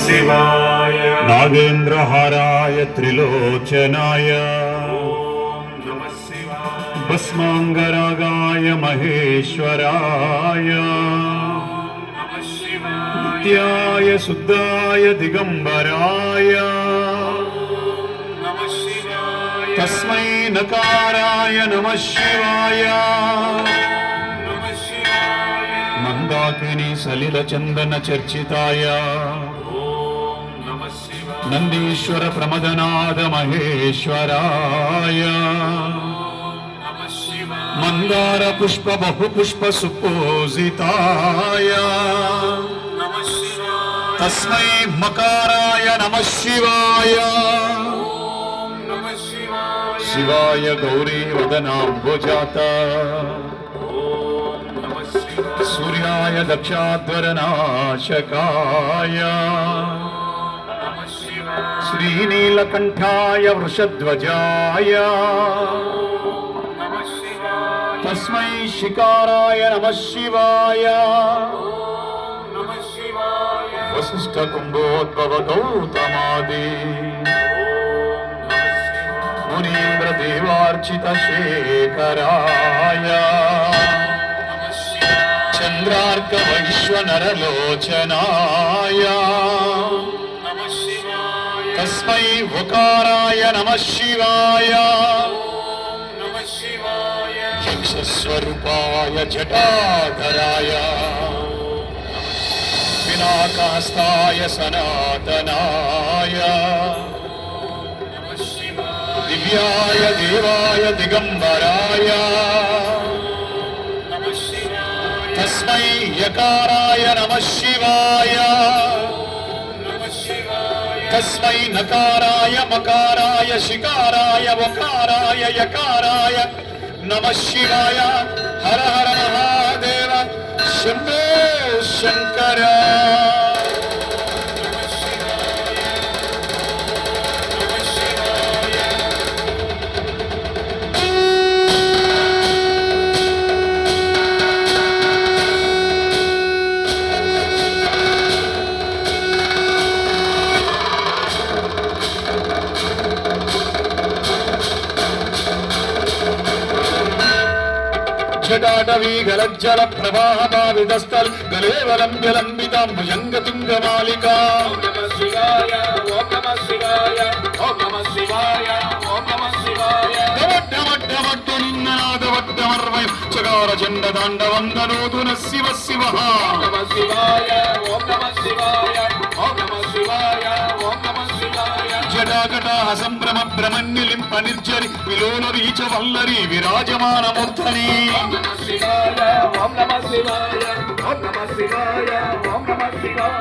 शिवाय नागेन्द्रहाराय त्रिलोचनाय नमः शिवाय भस्मांगरागाय महेश्वराय नमः शिवाय नित्याय शुद्धाय दिगंबराय नमः शिवाय तस्मै नकाराय नमः शिवाय नमः शिवाय मंदाकिनी सलिल चंदन चर्चिताय नमः शिवाय नंदीश्वर प्रमदनाद महेश्वराय नमः शिवाय मंदार पुष्प बहुपुष्प सुपूजिताय नमः शिवाय तस्मै मकाराय नमः शिवाय नमः शिवाय शिवाय गौरी वदनाम्बुजात नमः शिवाय सूर्याय दक्षाध्वरनाशकाय नमः शिवाय श्रीनीलकण्ठाय वृषध्वजाय नमः शिवाय तस्मै शिकाराय नमः शिवाय नमः शिवाय वसिष्ठ कुम्भोद्भव गौतमादि मुनीन्द्र देवार्चित शेखराय चन्द्रार्क वैश्वनरलोचनाय नमः शिवाय तस्मै वकाराय नमः शिवाय नमः शिवाय यक्षस्वरूपाय जटाधराय पिनाकास्ताय सनातनाय नमः शिवाय दिव्याय देवाय दिगंबराय नमः शिवाय तस्मै यकाराय नमः शिवाय नमः शिवाय तस्मै नकाराय मकाराय शिकाराय वकाराय यकाराय नमः शिवाय हर हर महादेव शंभो शंकर नमः शिवाय नमः शिवाय जटाटवी गलज्जल प्रवाह भावितस्थल गलेवलंब्यलंबितां भुजंगतुंगमालिका नमः शिवाय ओम नमः शिवाय ओम नमः शिवाय ओम नमः शिवाय डमड्डमड्डमड्डु निन्नादवड्डमर्वय चकार चण्ड ताण्डवन्दनोतु नः शिवः शिवः नमः शिवाय ओम नमः शिवाय ओम नमः शिवाय ओम नमः शिवाय जटाकटाह सम्भ्रम भ्रमन्निलिम्प निर्जरि विलोल रीच वल्लरी विराजमानमूर्धनि ओम नमः शिवाय ओम नमः शिवाय ओम नमः शिवाय ओम नमः शिवाय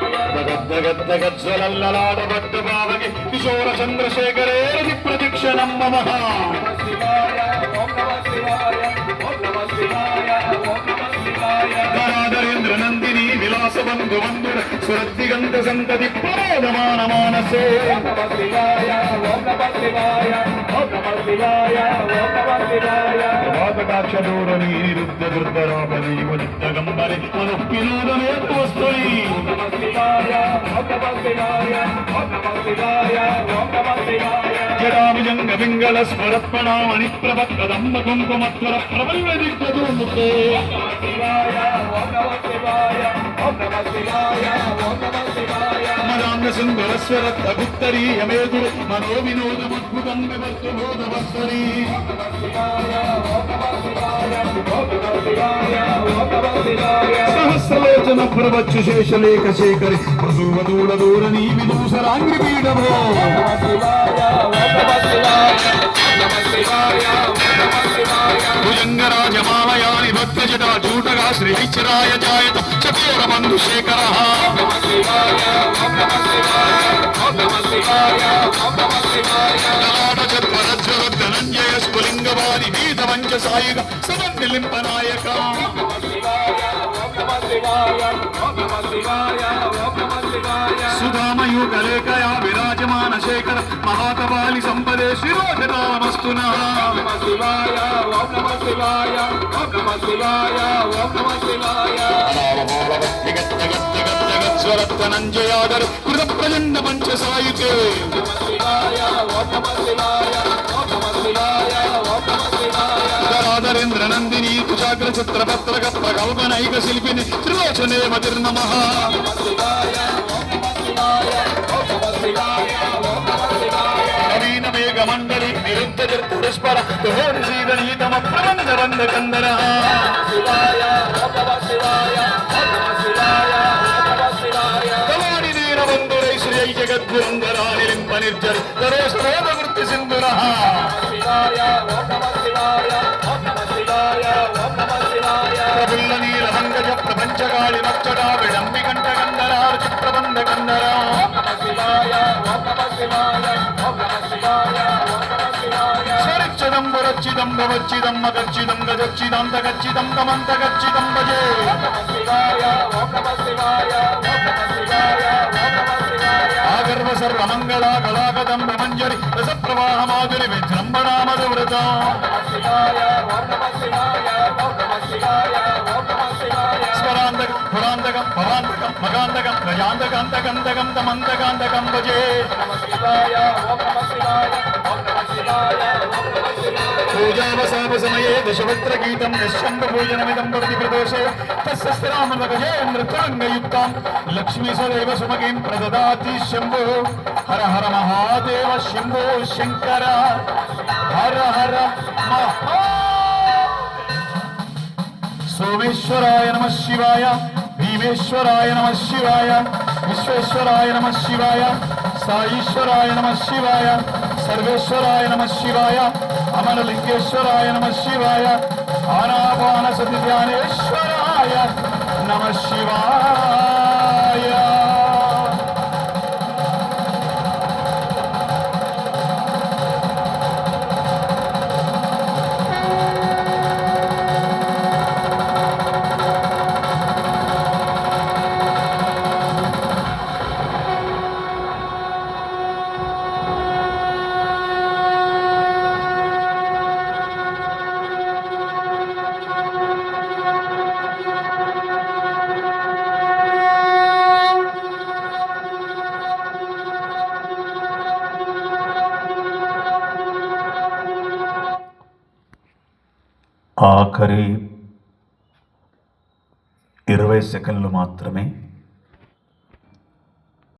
गद्गद्गज्ज्वलल्ललाडबद्धभावगे किशोर चन्द्रशेखरेति प्रदक्षिणं मम नमः शिवाय ओम नमः शिवाय ओम नमः शिवाय ओम नमः शिवाय धराधरेन्द्र नन्दिनी विलासबन्धु वन्दुर सुरद्दिगन्त सन्तति प्रमोदमान मानसे ओम नमः शिवाय ओम नमः शिवाय ओम नमः शिवाय ओम नमः शिवाय वाकटाक्षदूरणी निरुद्ध दुर्धरापदी वनित्तगम्बरे मनुःपिनोदनेतुवस्तुनि नमः शिवाय ओम नमः शिवाय ओम नमः शिवाय ओम नमः शिवाय जडाभिजङ्ग पिङ्गल स्मरत्पणामणि प्रभक्कदम्ब कुङ्कुमत्वर प्रबल्लदिग्गदूमुखे नमः शिवाय ओम नमः शिवाय ओम नमः शिवाय ओम नमः शिवाय मदाङ्ग सुन्दरस्वरत्त गुप्तरीयमेतु मनोविनोदमद्भुतं विवर्तु बोधवत्तरी नमः शिवाय ओम नमः शिवाय ओम नमः शिवाय ओम नमः शिवाय सहस्रलोचन प्रवच्चु शेषलेख शेखरि प्रसूवदूलदूरणी विदूसराङ्गिपीडभो नमः शिवाय ओम नमः शिवाय ओम नमः शिवाय ओम नमः शिवाय भुजङ्गराजमालयानि भक्तजटा जूटगा श्रीचराय जायत चकोरबन्धुशेखरः नमः शिवाय ओम नमः शिवाय ओम नमः शिवाय ओम नमः शिवाय ललाटचत्वरज्वलद्धनञ्जय स्फुलिङ्गवादि वीतमञ्चसायिक समन्निलिम्पनायक नमः शिवाय ओम नमः शिवाय ओम नमः शिवाय ओम नमः शिवाय सुधामय మయూకలేకయా విరాజమాన శేఖర మహాకపాలి సంపదే శిరోజరామస్తునా నమ శివాయ ఓం నమ శివాయ ఓం నమ శివాయ ఓం నమ శివాయ జగజ్జగజ్జగజ్వరత్నంజయాదరు కృత ప్రచండ పంచసాయుకే నమ శివాయ ఓం నమ శివాయ ఓం నమ శివాయ ఓం నమ శివాయ రాధరేంద్ర నందిని కుచాగ్ర చిత్రపత్రక ప్రకల్పనైక శిల్పిని త్రిలోచనే మతిర్నమః నమ శివాయ ఓం నమ శివాయ ఓం నమ శివాయ ఓం నమ శివాయ నవీన మేఘ మండలి నిరుద్ధ పురస్పర సీదనీతమ ప్రబంధ బంధ కందర శివాయ ఓం నమ శివాయ ఓం నమ శివాయ ఓం నమ శివాయ కవాడి నీరబంధురై శ్రీ జగద్గురంధరా నిలింప నిర్జరి దరోశ్రోధ వృత్తి సింధుర శివాయ ఓం నమ శివాయ ఓం నమ శివాయ ఓం నమ శివాయ ప్రఫుల్ల నీలమంగజ ప్రపంచకాళి మచ్చటా విడంబి కంఠ కందరార్చి ప్రబంధ కందరా నమ శివాయ ఓం నమ శివాయ ఓం నమ శివాయ ఓం నమ శివాయ స్వరిచ్చిదం వరచ్చిదం గవచ్చిదం మగచ్చిదం గజచ్చిదాంత గచ్చిదం గమంత గచ్చిదం భజే నమ శివాయ ఓం నమ శివాయ ఓం నమ శివాయ ఓం నమ శివాయ ఆగర్వ సర్వమంగళ కళాకదం ప్రమంజరి రస ప్రవాహ మాధురి విజృంభణామధువ్రత నమ శివాయ ఓం నమ శివాయ ఓం నమ శివాయ ఓం నమ శివాయ స్వరాంతకం పురాంతకం భవాంతకం మగాంతకం గజాంతకాంతకంతకం తమంతకాంతకం భజే నమ శివాయ ఓం నమ శివాయ ఓం నమ శివాయ ఓం నమ శివాయ పూజావసాప సమయే దశవక్త్ర గీతం నిశ్శంభ పూజనమిదం భవతి ప్రదోషే తస్య స్థిరామలగజేంద్ర తురంగయుక్తాం లక్ష్మీ సదైవ సుమగీం ప్రదదాతి శంభో హర హర మహాదేవ శంభో శంకర హర హర మహా సోమేశ్వరాయ నమ శివాయ భీమేశ్వరాయ నమ శివాయ విశ్వేశ్వరాయ నమ శివాయ సాయీశ్వరాయ నమ శివాయ సర్వేశ్వరాయ నమ శివాయ అమరలింగేశ్వరాయ నమ శివాయ ఆనాపాన సతి ధ్యానేశ్వరాయ నమ శివాయ ఆఖరి 20 సెకండ్లు మాత్రమే